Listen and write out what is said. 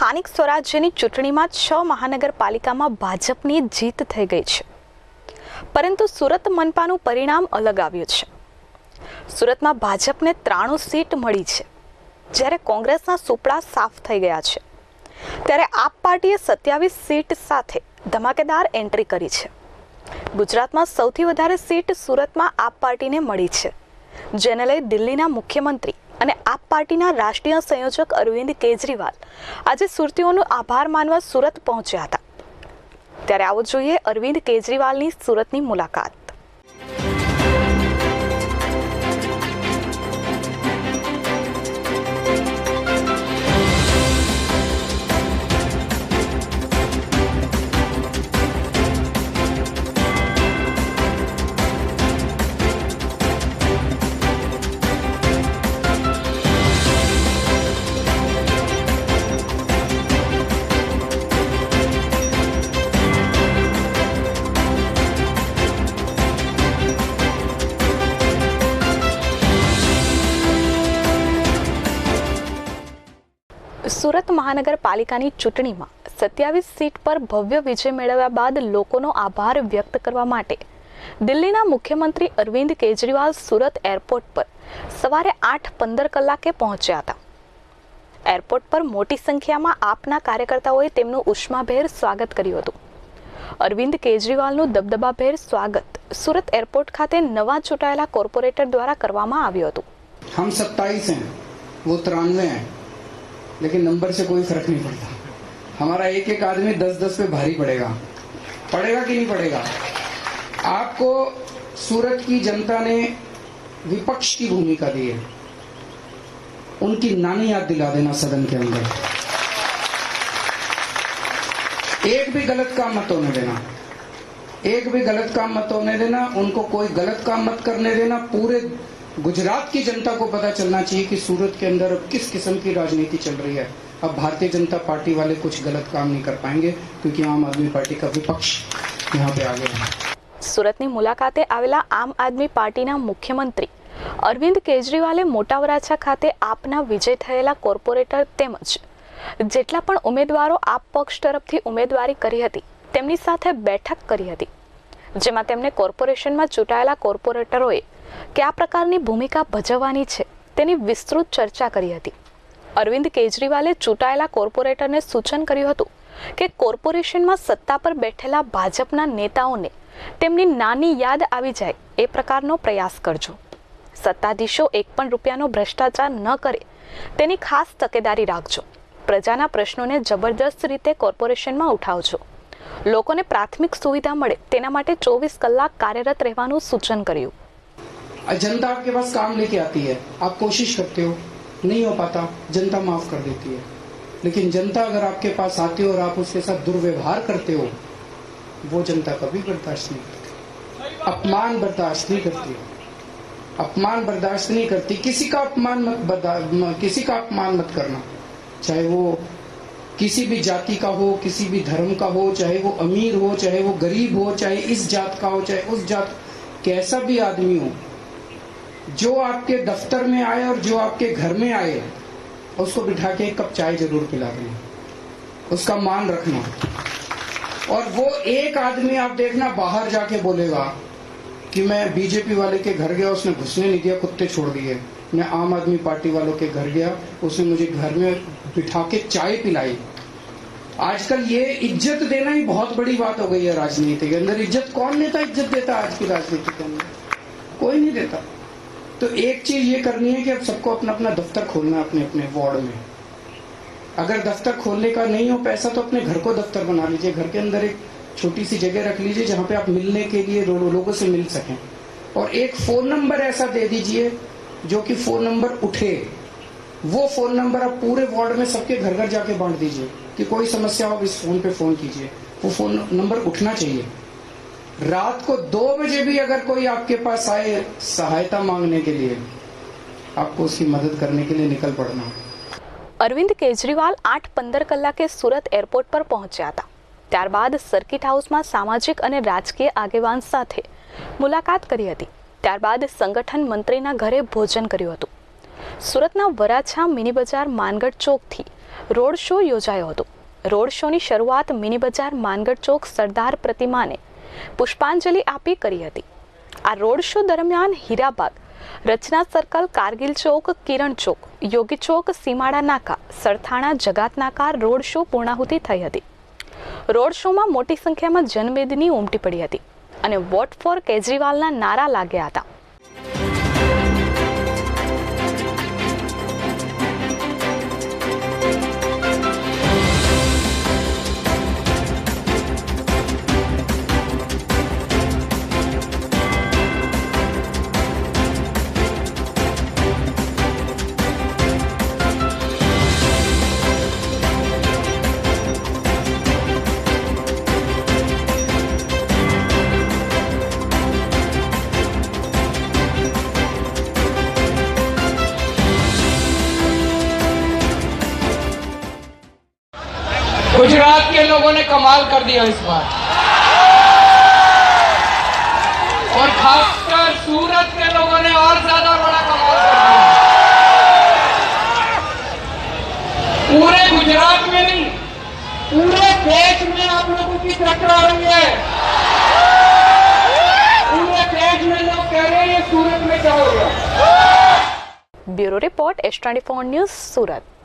સ્થાનિક સ્વરાજ્યની ચૂંટણીમાં 6 મહાનગરપાલિકામાં ભાજપની જીત થઈ ગઈ છે, પરંતુ સુરત મનપાનું પરિણામ અલગ આવ્યું છે। સુરતમાં ભાજપને 93 સીટ મળી છે, જ્યારે કોંગ્રેસના સુપડા સાફ થઈ ગયા છે। ત્યારે આપ પાર્ટીએ 27 સીટ સાથે ધમાકેદાર એન્ટ્રી કરી છે। ગુજરાતમાં સૌથી વધારે સીટ સુરતમાં આપ પાર્ટીને મળી છે, જેને લઈ દિલ્હીના મુખ્યમંત્રી અને આપ પાર્ટીના રાષ્ટ્રીય સંયોજક અરવિંદ કેજરીવાલ આજે સુરતીઓનો આભાર માનવા સુરત પહોંચ્યા હતા। ત્યારે આવો જોઈએ અરવિંદ કેજરીવાલની સુરતની મુલાકાત। સુરત મહાનગરપાલિકાની ચૂંટણીમાં 27 સીટ પર ભવ્ય વિજય મેળવ્યા બાદ લોકોનો આભાર વ્યક્ત કરવા માટે દિલ્હીના મુખ્યમંત્રી અરવિંદ કેજરીવાલ સુરત એરપોર્ટ પર સવારે 8:15 કલાકે પહોંચ્યા હતા। એરપોર્ટ પર મોટી સંખ્યામાં આપના કાર્યકર્તાઓએ તેમનું ઉષ્માભેર સ્વાગત કર્યું હતું। અરવિંદ કેજરીવાલનું દબદબાભેર સ્વાગત સુરત એરપોર્ટ ખાતે નવા ચૂંટાયેલા કોર્પોરેટર દ્વારા કરવામાં આવ્યું હતું। हम 27 हैं, वो 93 हैं, लेकिन नंबर से कोई फर्क नहीं पड़ता। हमारा एक एक आदमी 10-10 पे भारी पड़ेगा कि नहीं पड़ेगा। आपको सूरत की जनता ने विपक्ष की भूमिका दी है, उनकी नानी याद दिला देना सदन के अंदर। एक भी गलत काम मत होने देना, एक भी गलत काम मत होने देना, उनको कोई गलत काम मत करने देना। पूरे गुजरात की जनता को पता चलना चाहिए कि सूरत के अंदर किस किस्म की राजनीति चल रही है। अब भारतीय जनता पार्टी वाले कुछ गलत काम नहीं कर पाएंगे, क्योंकि आम आदमी पार्टी का विपक्ष यहाँ पे आ गया है। સુરતની મુલાકાતે આવેલા આમ આદમી પાર્ટીના મુખ્યમંત્રી અરવિંદ કેજરીવાલે મોટા વરાછા ખાતે આપના વિજય થયેલા કોર્પોરેટર તેમજ જેટલા પણ ઉમેદવારો આપ પક્ષ તરફથી ઉમેદવારી કરી હતી તેમની સાથે બેઠક કરી હતી, જેમાં તેમને કોર્પોરેશનમાં ચૂંટાયેલા કોર્પોરેટરોએ કયા પ્રકારની ભૂમિકા ભજવવાની છે તેની વિસ્તૃત ચર્ચા કરી હતી। અરવિંદ કેજરીવાલે ચૂંટાયેલા કોર્પોરેટરને સૂચન કર્યું હતું કે કોર્પોરેશનમાં સત્તા પર બેઠેલા ભાજપના નેતાઓને તેમની નાની યાદ આવી જાય એ પ્રકારનો પ્રયાસ કરજો। સત્તાધીશો એક પણ રૂપિયાનો ભ્રષ્ટાચાર ન કરે તેની ખાસ તકેદારી રાખજો। પ્રજાના પ્રશ્નોને જબરદસ્ત રીતે કોર્પોરેશનમાં ઉઠાવજો। લોકોને પ્રાથમિક સુવિધા મળે તેના માટે 24 કલાક કાર્યરત રહેવાનું સૂચન કર્યું। जनता आपके पास काम लेके आती है, आप कोशिश करते हो, नहीं हो पाता, जनता माफ कर देती है। लेकिन जनता अगर आपके पास आती हो और आप उसके साथ दुर्व्यवहार करते हो, वो जनता कभी बर्दाश्त नहीं करती। अपमान बर्दाश्त नहीं करती, अपमान बर्दाश्त नहीं करती। किसी का अपमान मत करना, चाहे वो किसी भी जाति का हो, किसी भी धर्म का हो, चाहे वो अमीर हो, चाहे वो गरीब हो, चाहे इस जात का हो, चाहे उस जात, कैसा भी आदमी हो, जो आपके दफ्तर में आए और जो आपके घर में आए उसको बिठा के एक कप चाय जरूर पिला देना, उसका मान रखना। और वो एक आदमी आप देखना बाहर जाके बोलेगा कि मैं बीजेपी वाले के घर गया, उसने घुसने नहीं दिया, कुत्ते छोड़ दिए। मैं आम आदमी पार्टी वालों के घर गया, उसने मुझे घर में बिठा के चाय पिलाई। आजकल ये इज्जत देना ही बहुत बड़ी बात हो गई है राजनीति के अंदर। इज्जत कौन लेता, इज्जत देता आज की राजनीति के अंदर? कोई नहीं देता। तो एक चीज ये करनी है कि अब सबको अपना अपना दफ्तर खोलना है अपने अपने वार्ड में। अगर दफ्तर खोलने का नहीं हो पैसा तो अपने घर को दफ्तर बना लीजिए, घर के अंदर एक छोटी सी जगह रख लीजिए जहाँ पे आप मिलने के लिए लोगों से मिल सकें। और एक फोन नंबर ऐसा दे दीजिए जो कि फोन नंबर उठे। वो फोन नंबर आप पूरे वार्ड में सबके घर घर जाके बांट दीजिए कि कोई समस्या हो इस फोन पे फोन कीजिए। वो फोन नंबर उठना चाहिए। रात को 2 बजे भी अगर कोई आपके पास आए सहायता मांगने के लिए, आपको उसकी मदद करने के लिए निकल पड़ना। અરવિંદ કેજરીવાલ 8:15 કલાકે સુરત એરપોર્ટ પર પહોંચ્યા હતા। ત્યારબાદ સર્કિટ હાઉસમાં સામાજિક અને રાજકીય આગેવાન સાથે મુલાકાત કરી હતી। ત્યારબાદ સંગઠન મંત્રીના ઘરે ભોજન કર્યું હતું। સુરતના વરાછા મિની બજાર માનગઢ ચોકથી રોડ શો યોજાયો હતો. રોડ શોની શરૂઆત મિની બજાર માનગઢ ચોક સરદાર પ્રતિમાને પુષ્પાંજલિ આપી કરી હતી. આ રોડ શો દરમિયાન હીરાબાગ, રચના સર્કલ, કારગિલ ચોક, કિરણ ચોક, યોગી ચોક, સીમાડા નાકા, સરથાણા, જગાત નાકા રોડ શો પૂર્ણાહુતિ થઈ હતી. રોડ શોમાં મોટી સંખ્યામાં જનમેદની ઉમટી પડી હતી અને વોટ ફોર કેજરીવાલના નારા લાગ્યા હતા. गुजरात के लोगों ने कमाल कर दिया इस बार, और खासकर सूरत के लोगों ने और ज्यादा बड़ा कमाल कर दिया. पूरे गुजरात में नहीं, पूरे देश में आप लोगों की चर्चा हो रही है. पूरे देश में लोग कह रहे हैं ये सूरत में क्या हो गया. Bureau report S24 news, Surat.